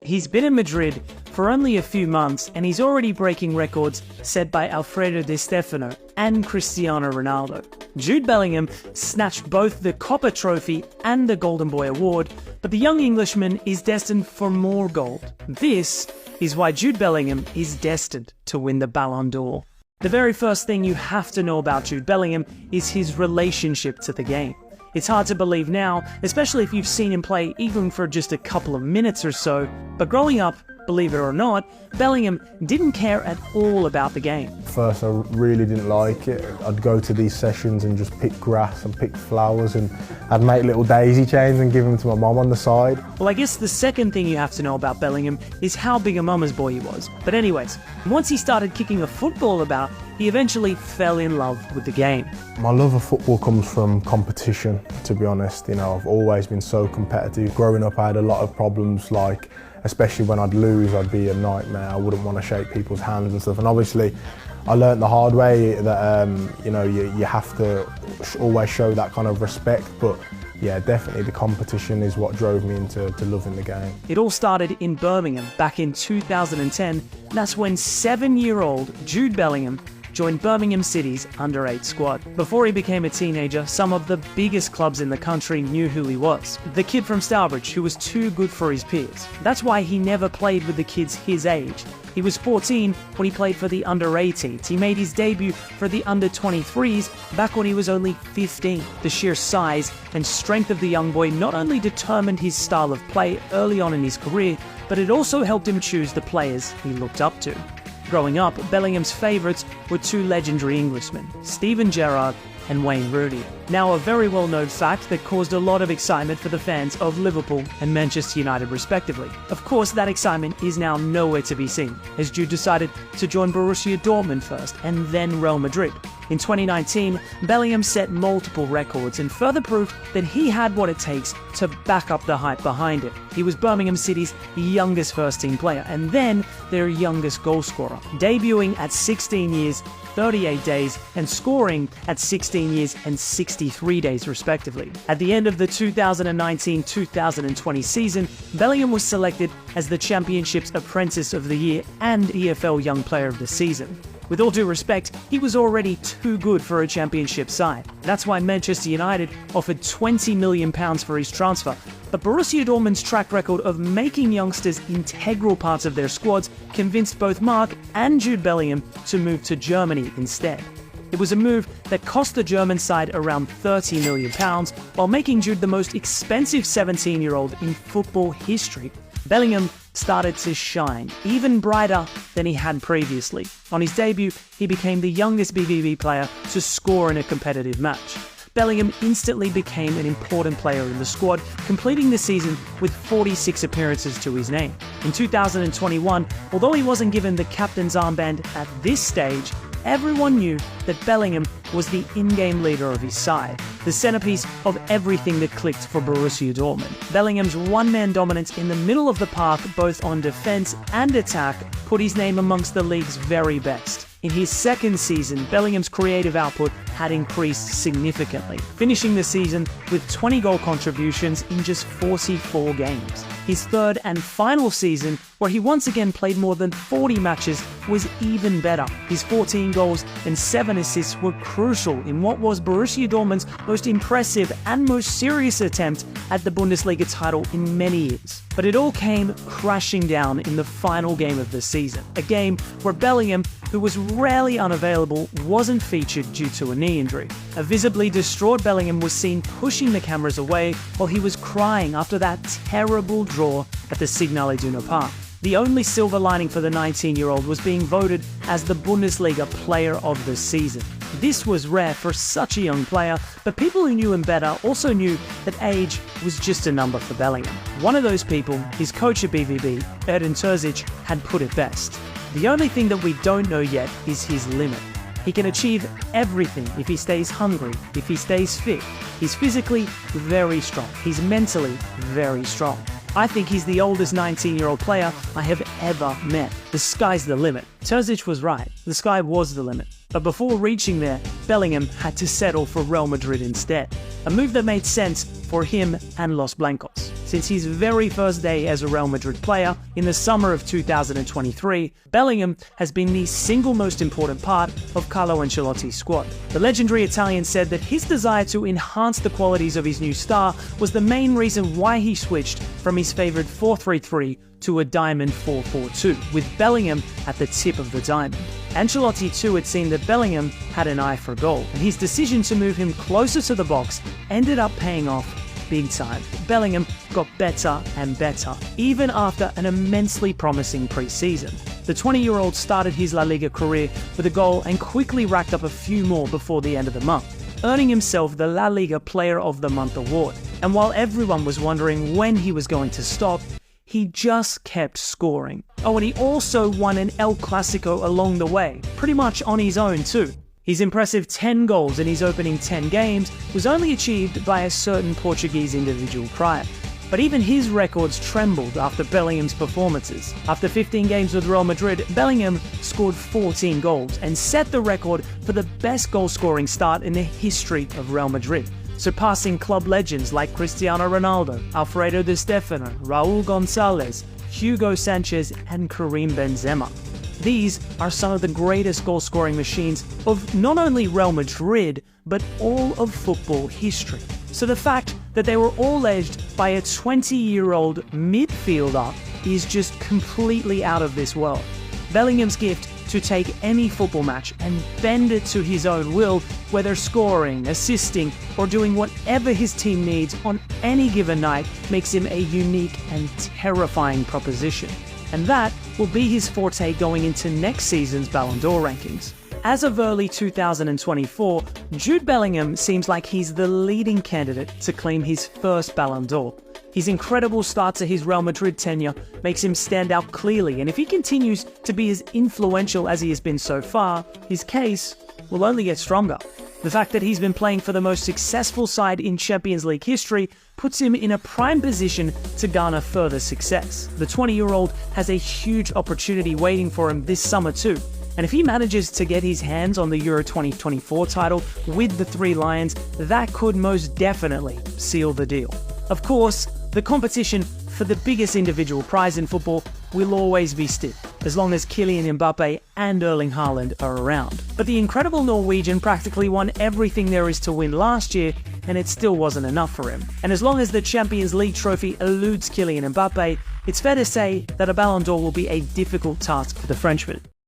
He's been in Madrid for only a few months and he's already breaking records set by Alfredo Di Stefano and Cristiano Ronaldo. Jude Bellingham snatched both the Copa Trophy and the Golden Boy Award, but the young Englishman is destined for more gold. This is why Jude Bellingham is destined to win the Ballon d'Or. The very first thing you have to know about Jude Bellingham is his relationship to the game. It's hard to believe now, especially if you've seen him play even for just a couple of minutes or so, but growing up, believe it or not, Bellingham didn't care at all about the game. First I really didn't like it. I'd go to these sessions and just pick grass and pick flowers, and I'd make little daisy chains and give them to my mum on the side. Well, I guess the second thing you have to know about Bellingham is how big a mama's boy he was. But anyways, once he started kicking a football about, he eventually fell in love with the game. My love of football comes from competition, to be honest. You know, I've always been so competitive. Growing up I had a lot of problems, like especially when I'd lose, I'd be a nightmare. I wouldn't want to shake people's hands and stuff. And obviously, I learned the hard way that you have to always show that kind of respect. But yeah, definitely the competition is what drove me into loving the game. It all started in Birmingham back in 2010. That's when 7-year-old Jude Bellingham joined Birmingham City's under-8 squad. Before he became a teenager, some of the biggest clubs in the country knew who he was. The kid from Stourbridge who was too good for his peers. That's why he never played with the kids his age. He was 14 when he played for the under-18s. He made his debut for the under-23s back when he was only 15. The sheer size and strength of the young boy not only determined his style of play early on in his career, but it also helped him choose the players he looked up to. Growing up, Bellingham's favourites were two legendary Englishmen, Steven Gerrard and Wayne Rooney. Now, a very well-known fact that caused a lot of excitement for the fans of Liverpool and Manchester United respectively. Of course, that excitement is now nowhere to be seen, as Jude decided to join Borussia Dortmund first and then Real Madrid. In 2019, Bellingham set multiple records and further proved that he had what it takes to back up the hype behind it. He was Birmingham City's youngest first-team player and then their youngest goalscorer, debuting at 16 years, 38 days, and scoring at 16 years and 63 days respectively. At the end of the 2019-2020 season, Bellingham was selected as the Championship's Apprentice of the Year and EFL Young Player of the Season. With all due respect, he was already too good for a championship side. That's why Manchester United offered £20 million for his transfer. But Borussia Dortmund's track record of making youngsters integral parts of their squads convinced both Mark and Jude Bellingham to move to Germany instead. It was a move that cost the German side around £30 million, while making Jude the most expensive 17-year-old in football history. Bellingham started to shine, even brighter than he had previously. On his debut, he became the youngest BVB player to score in a competitive match. Bellingham instantly became an important player in the squad, completing the season with 46 appearances to his name. In 2021, although he wasn't given the captain's armband at this stage, everyone knew that Bellingham was the in-game leader of his side, the centerpiece of everything that clicked for Borussia Dortmund. Bellingham's one-man dominance in the middle of the park, both on defense and attack, put his name amongst the league's very best. In his second season, Bellingham's creative output had increased significantly, finishing the season with 20 goal contributions in just 44 games. His third and final season, where he once again played more than 40 matches, was even better. His 14 goals and 7 assists were crucial in what was Borussia Dortmund's most impressive and most serious attempt at the Bundesliga title in many years. But it all came crashing down in the final game of the season, a game where Bellingham, who was rarely unavailable, wasn't featured due to a knee injury. A visibly distraught Bellingham was seen pushing the cameras away while he was crying after that terrible draw at the Signal Iduna Park. The only silver lining for the 19-year-old was being voted as the Bundesliga Player of the Season. This was rare for such a young player, but people who knew him better also knew that age was just a number for Bellingham. One of those people, his coach at BVB, Edin Terzic, had put it best. The only thing that we don't know yet is his limit. He can achieve everything if he stays hungry, if he stays fit. He's physically very strong. He's mentally very strong. I think he's the oldest 19-year-old player I have ever met. The sky's the limit. Terzic was right. The sky was the limit. But before reaching there, Bellingham had to settle for Real Madrid instead. A move that made sense for him and Los Blancos. Since his very first day as a Real Madrid player in the summer of 2023, Bellingham has been the single most important part of Carlo Ancelotti's squad. The legendary Italian said that his desire to enhance the qualities of his new star was the main reason why he switched from his favoured 4-3-3 to a diamond 4-4-2, with Bellingham at the tip of the diamond. Ancelotti too had seen that Bellingham had an eye for goal, and his decision to move him closer to the box ended up paying off big time. Bellingham got better and better, even after an immensely promising pre-season. The 20-year-old started his La Liga career with a goal and quickly racked up a few more before the end of the month, earning himself the La Liga Player of the Month award. And while everyone was wondering when he was going to stop, he just kept scoring. Oh, and he also won an El Clasico along the way, pretty much on his own too. His impressive 10 goals in his opening 10 games was only achieved by a certain Portuguese individual prior. But even his records trembled after Bellingham's performances. After 15 games with Real Madrid, Bellingham scored 14 goals and set the record for the best goal-scoring start in the history of Real Madrid, surpassing club legends like Cristiano Ronaldo, Alfredo Di Stefano, Raul Gonzalez, Hugo Sanchez, and Karim Benzema. These are some of the greatest goal-scoring machines of not only Real Madrid, but all of football history. So the fact that they were all edged by a 20-year-old midfielder is just completely out of this world. Bellingham's gift to take any football match and bend it to his own will, whether scoring, assisting, or doing whatever his team needs on any given night, makes him a unique and terrifying proposition. And that will be his forte going into next season's Ballon d'Or rankings. As of early 2024, Jude Bellingham seems like he's the leading candidate to claim his first Ballon d'Or. His incredible start to his Real Madrid tenure makes him stand out clearly, and if he continues to be as influential as he has been so far, his case will only get stronger. The fact that he's been playing for the most successful side in Champions League history puts him in a prime position to garner further success. The 20-year-old has a huge opportunity waiting for him this summer too, and if he manages to get his hands on the Euro 2024 title with the Three Lions, that could most definitely seal the deal. Of course, the competition for the biggest individual prize in football will always be stiff, as long as Kylian Mbappe and Erling Haaland are around. But the incredible Norwegian practically won everything there is to win last year, and it still wasn't enough for him. And as long as the Champions League trophy eludes Kylian Mbappe, it's fair to say that a Ballon d'Or will be a difficult task for the Frenchman.